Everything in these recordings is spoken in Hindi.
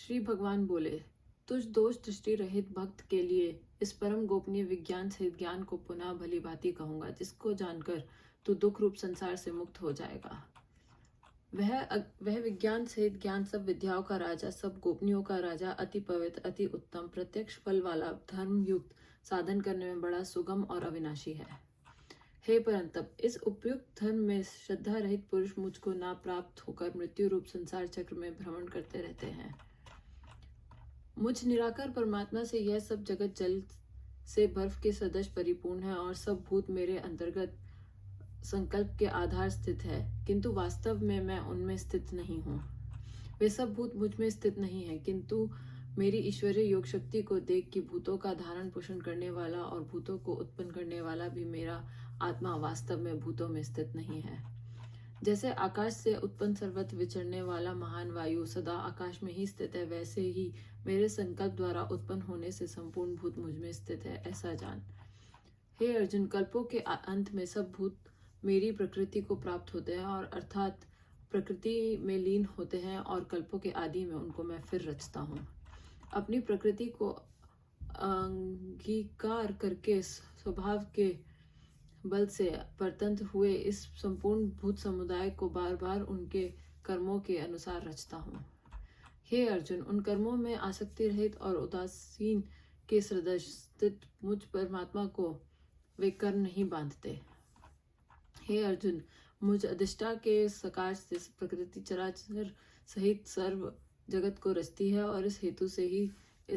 श्री भगवान बोले, तुझ दोष दृष्टि रहित भक्त के लिए इस परम गोपनीय विज्ञान सहित ज्ञान को पुनः भली भांति कहूंगा, जिसको जानकर तू दुख रूप संसार से मुक्त हो जाएगा। वह विज्ञान सहित ज्ञान सब विद्याओं का राजा, सब गोपनीयों का राजा, अति पवित्र, अति उत्तम, प्रत्यक्ष फल वाला, धर्म युक्त, साधन करने में बड़ा सुगम और अविनाशी है। हे परंतप, इस उपयुक्त धर्म में श्रद्धा रहित पुरुष मुझको ना प्राप्त होकर मृत्यु रूप संसार चक्र में भ्रमण करते रहते हैं। मुझ निराकार परमात्मा से यह सब जगत जल से बर्फ के सदृश परिपूर्ण है और सब भूत मेरे अंतर्गत संकल्प के आधार स्थित है, किंतु वास्तव में मैं उनमें स्थित नहीं हूँ। वे सब भूत मुझ में स्थित नहीं है, किंतु मेरी ईश्वरीय योग शक्ति को देख कि भूतों का धारण पोषण करने वाला और भूतों को उत्पन्न करने वाला भी मेरा आत्मा वास्तव में भूतों में स्थित नहीं है। जैसे आकाश से उत्पन्न सर्वत्र विचरने वाला महान वायु सदा आकाश में ही स्थित है, वैसे ही मेरे संकल्प द्वारा उत्पन्न होने से संपूर्ण भूत मुझ में स्थित है, ऐसा जान। हे अर्जुन, कल्पों के अंत में सब भूत मेरी प्रकृति को प्राप्त होते हैं और अर्थात प्रकृति में लीन होते हैं, और कल्पों के आदि में उनको मैं फिर रचता हूँ। अपनी प्रकृति को अंगीकार करके स्वभाव के बल से परतंत्र हुए इस संपूर्ण भूत समुदाय को बार बार उनके कर्मों के अनुसार रचता हूँ। हे अर्जुन, उन कर्मों में आसक्ति रहित और उदासीन के सदृश स्थित मुझ परमात्मा को वे कर्म नहीं बांधते। हे अर्जुन, मुझ अधिष्ठा के सकाश से प्रकृति चराचर सहित सर्व जगत को रचती है और इस हेतु से ही यह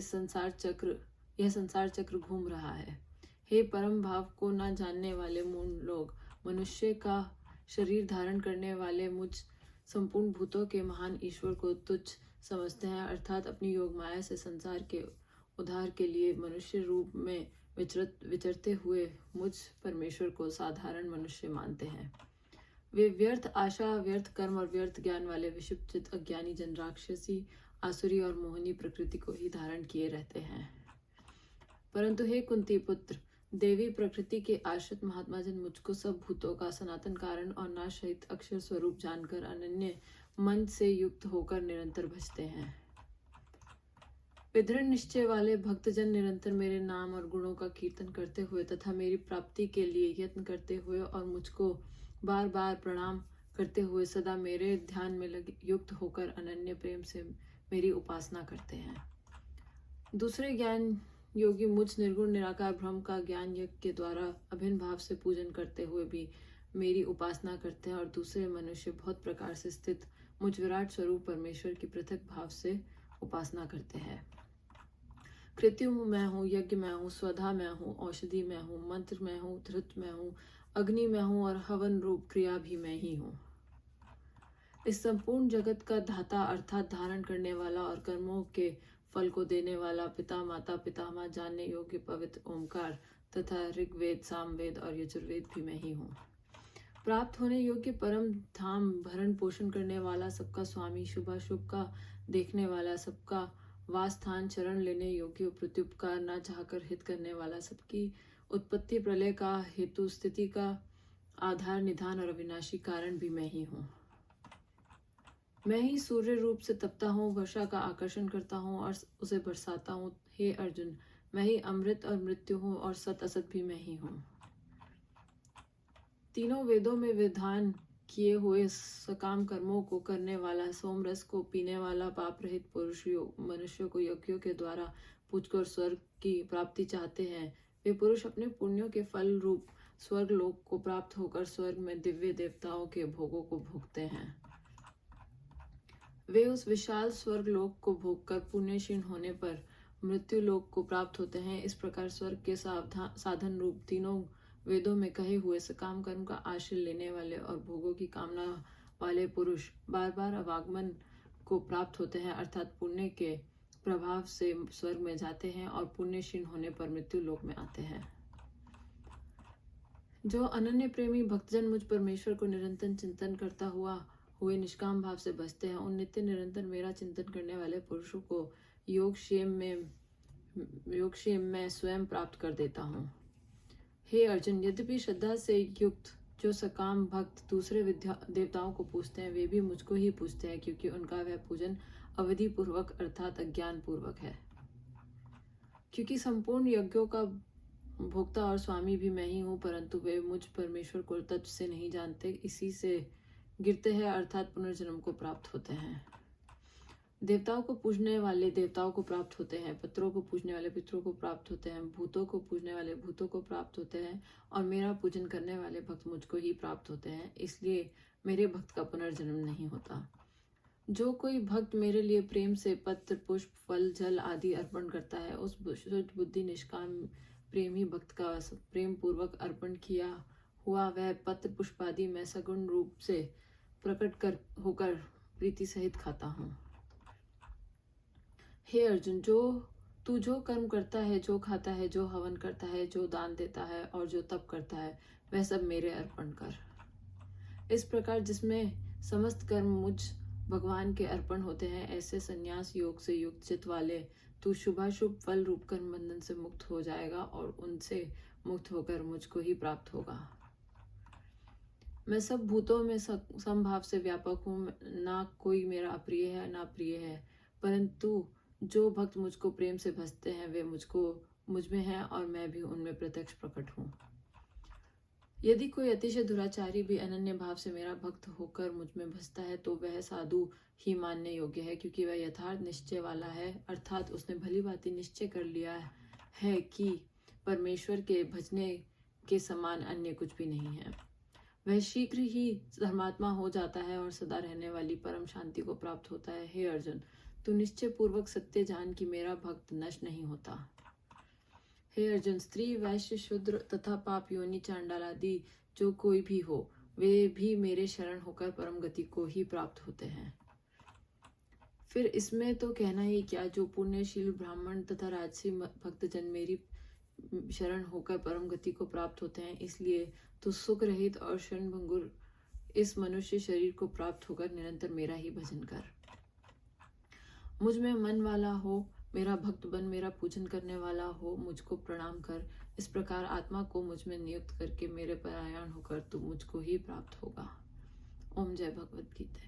संसार चक्र घूम रहा है। हे परम भाव को न जानने वाले मूढ़ लोग, मनुष्य का शरीर धारण करने वाले मुझ संपूर्ण भूतों के महान ईश्वर को तुच्छ समझते हैं, अर्थात अपनी योग माया से संसार के उद्धार के लिए मनुष्य रूप में विचरते हुए मुझ परमेश्वर को साधारण मनुष्य मानते हैं। वे व्यर्थ आशा, व्यर्थ कर्म और व्यर्थ ज्ञान वाले विक्षिप्त अज्ञानी जन राक्षसी, आसुरी और मोहिनी प्रकृति को ही धारण किए रहते हैं। परंतु हे कुंती पुत्र, देवी प्रकृति के आश्रित महात्मा जन मुझको सब भूतों का सनातन कारण और नाश सहित अक्षर स्वरूप जानकर अनन्य मन से युक्त होकर निरंतर भजते हैं। विदृढ़ निश्चय वाले भक्तजन निरंतर मेरे नाम और गुणों का कीर्तन करते हुए तथा मेरी प्राप्ति के लिए यत्न करते हुए और मुझको बार बार प्रणाम करते हुए सदा मेरे ध्यान में युक्त होकर अनन्य प्रेम से मेरी उपासना करते हैं। दूसरे ज्ञान योगी मुझ निर्गुण निराकार ब्रह्म का ज्ञान यज्ञ के द्वारा अभिन्न भाव से पूजन करते हुए भी मेरी उपासना करते हैं, और दूसरे मनुष्य बहुत प्रकार से स्थित मुझ विराट स्वरूप परमेश्वर की पृथक भाव से उपासना करते हैं। कृत्यु मैं हूँ, यज्ञ मैं हूँ, स्वधा मैं हूँ, औषधि मैं हूँ, मंत्र मैं हूँ, धृत मैं हूँ, अग्नि मैं हूँ और हवन रूप क्रिया भी मैं ही हूँ। इस संपूर्ण जगत का धाता अर्थात धारण करने वाला और कर्मों के फल को देने वाला पिता माता पितामह जानने योग्य पवित्र ओमकार तथा ऋग्वेद, सामवेद और यजुर्वेद भी मैं ही हूँ। प्राप्त होने योग्य परम धाम भरण पोषण करने वाला, सबका स्वामी, शुभाशुभ का देखने वाला, सबका वास स्थान, शरण लेने योग्य, प्रत्युपकार न चाहकर हित करने वाला, सबकी उत्पत्ति प्रलय का हेतु, स्थिति का आधार, निधान और अविनाशी कारण भी मैं ही हूँ। मैं ही सूर्य रूप से तपता हूँ, वर्षा का आकर्षण करता हूँ और उसे बरसाता हूँ। हे अर्जुन, मैं ही अमृत और मृत्यु हूँ और सत असत भी मैं ही हूँ। तीनों वेदों में विधान किए हुए सकाम कर्मों को करने वाला, सोमरस को पीने वाला, पाप रहित पुरुष मनुष्यों को यज्ञों के द्वारा पूजकर स्वर्ग की प्राप्ति चाहते हैं। वे पुरुष अपने पुण्यों के फल रूप स्वर्ग लोक को प्राप्त होकर स्वर्ग में दिव्य देवताओं के भोगों को भोगते हैं। वे उस विशाल स्वर्ग लोक को भोगकर पुण्यशील होने पर मृत्यु लोक को प्राप्त होते हैं। इस प्रकार स्वर्ग के साधन रूप तीनों वेदों में कहे हुए सकाम कर्म का आश्रय लेने वाले और भोगों की कामना वाले पुरुष बार बार अवागमन को प्राप्त होते हैं, अर्थात पुण्य के प्रभाव से स्वर्ग में जाते हैं और पुण्यशील होने पर मृत्यु लोक में आते हैं। जो अनन्य प्रेमी भक्तजन मुझ परमेश्वर को निरंतर चिंतन करता हुए निष्काम भाव से बसते हैं, उन नित्य निरंतर मेरा चिंतन करने वाले पुरुषों को योगक्षेम में स्वयं प्राप्त कर देता हूँ। हे अर्जुन, यद्यपि श्रद्धा से युक्त जो सकाम भक्त दूसरे देवताओं को पूजते हैं वे भी मुझको ही पूजते हैं, क्योंकि उनका वह पूजन अवधि पूर्वक अर्थात अज्ञान पूर्वक है। क्योंकि संपूर्ण यज्ञों का भोक्ता और स्वामी भी मैं ही हूँ, परंतु वे मुझ परमेश्वर को तत्व से नहीं जानते, इसी से गिरते हैं अर्थात पुनर्जन्म को प्राप्त होते हैं। देवताओं को पूजने वाले देवताओं को प्राप्त होते हैं, पितरों को पूजने वाले पितरों को प्राप्त होते हैं, भूतों को पूजने वाले भूतों को प्राप्त होते हैं, और मेरा पूजन करने वाले भक्त मुझको ही प्राप्त होते हैं। इसलिए मेरे भक्त का पुनर्जन्म नहीं होता। जो कोई भक्त मेरे लिए प्रेम से पत्र पुष्प फल जल आदि अर्पण करता है, उस शुद्ध बुद्धि निष्काम प्रेम ही भक्त का प्रेम पूर्वक अर्पण किया हुआ वह पत्र पुष्प आदि मैं सगुण रूप से प्रकट कर होकर प्रीति सहित खाता हूँ। हे अर्जुन, तू जो कर्म करता है, जो खाता है, जो हवन करता है, जो दान देता है और जो तप करता है, वह सब मेरे अर्पण कर। इस प्रकार जिसमें समस्त कर्म मुझ भगवान के अर्पण होते हैं, ऐसे संन्यास योग से युक्त चित्त वाले तू शुभाशुभ फल रूप कर्म बंधन से मुक्त हो जाएगा और उनसे मुक्त होकर मुझको ही प्राप्त होगा। मैं सब भूतों में समभाव से व्यापक हूँ, ना कोई मेरा अप्रिय है ना प्रिय है, परंतु जो भक्त मुझको प्रेम से भजते हैं वे मुझ में हैं और मैं भी उनमें प्रत्यक्ष प्रकट हूँ। यदि कोई अतिशय दुराचारी भी अनन्य भाव से मेरा भक्त होकर मुझ में भजता है तो वह साधु ही मानने योग्य है, क्योंकि वह यथार्थ निश्चय वाला है, अर्थात उसने भली भांति निश्चय कर लिया है कि परमेश्वर के भजने के समान अन्य कुछ भी नहीं है। वह शीघ्र ही धर्मात्मा हो जाता है और सदा रहने वाली परम शांति को प्राप्त होता है। हे अर्जुन, तू निश्चय पूर्वक सत्य जान कि मेरा भक्त नष्ट नहीं होता। हे अर्जुन, स्त्री वैश्य शूद्र तथा पाप योनि चांडाल आदि जो कोई भी हो, वे भी मेरे शरण होकर परम गति को ही प्राप्त होते हैं। फिर इसमें तो कहना ही क्या, जो पुण्यशील ब्राह्मण तथा राजसी भक्तजन मेरी शरण होकर परम गति को प्राप्त होते हैं। इसलिए तो सुख रहित और क्षणभंगुर इस मनुष्य शरीर को प्राप्त होकर निरंतर मेरा ही भजन कर। मुझ में मन वाला हो, मेरा भक्त बन, मेरा पूजन करने वाला हो, मुझको प्रणाम कर। इस प्रकार आत्मा को मुझ में नियुक्त करके मेरे परायण होकर तू मुझको ही प्राप्त होगा। ओम जय भगवद गीता।